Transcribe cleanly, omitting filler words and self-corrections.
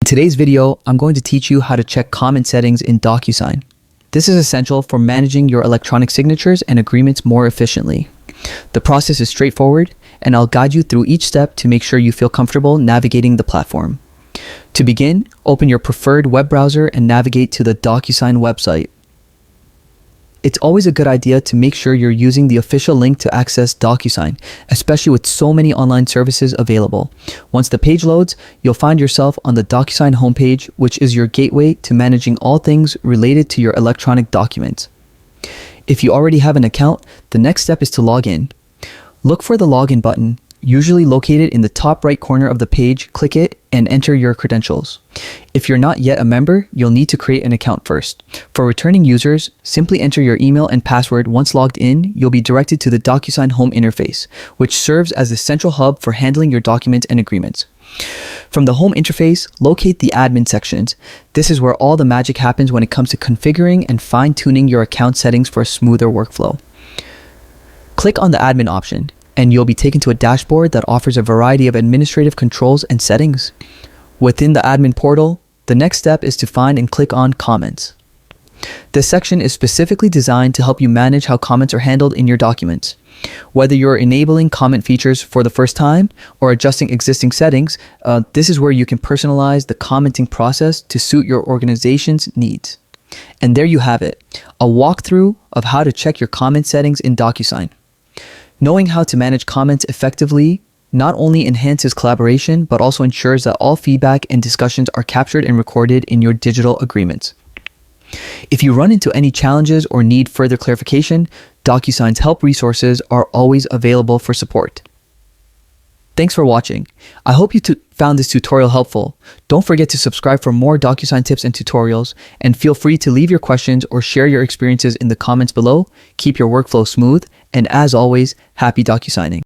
In today's video, I'm going to teach you how to check comment settings in DocuSign. This is essential for managing your electronic signatures and agreements more efficiently. The process is straightforward, and I'll guide you through each step to make sure you feel comfortable navigating the platform. To begin, open your preferred web browser and navigate to the DocuSign website. It's always a good idea to make sure you're using the official link to access DocuSign, especially with so many online services available. Once the page loads, you'll find yourself on the DocuSign homepage, which is your gateway to managing all things related to your electronic documents. If you already have an account, the next step is to log in. Look for the login button, usually located in the top right corner of the page. Click it and enter your credentials. If you're not yet a member, you'll need to create an account first. For returning users, simply enter your email and password. Once logged in, you'll be directed to the DocuSign home interface, which serves as the central hub for handling your documents and agreements. From the home interface, locate the admin sections. This is where all the magic happens when it comes to configuring and fine-tuning your account settings for a smoother workflow. Click on the admin option, and you'll be taken to a dashboard that offers a variety of administrative controls and settings. Within the admin portal, the next step is to find and click on Comments. This section is specifically designed to help you manage how comments are handled in your documents. Whether you're enabling comment features for the first time or adjusting existing settings, this is where you can personalize the commenting process to suit your organization's needs. And there you have it, a walkthrough of how to check your comment settings in DocuSign. Knowing how to manage comments effectively not only enhances collaboration, but also ensures that all feedback and discussions are captured and recorded in your digital agreements. If you run into any challenges or need further clarification, DocuSign's help resources are always available for support. Thanks for watching. I hope you found this tutorial helpful. Don't forget to subscribe for more DocuSign tips and tutorials, and feel free to leave your questions or share your experiences in the comments below. Keep your workflow smooth, and as always, happy DocuSigning.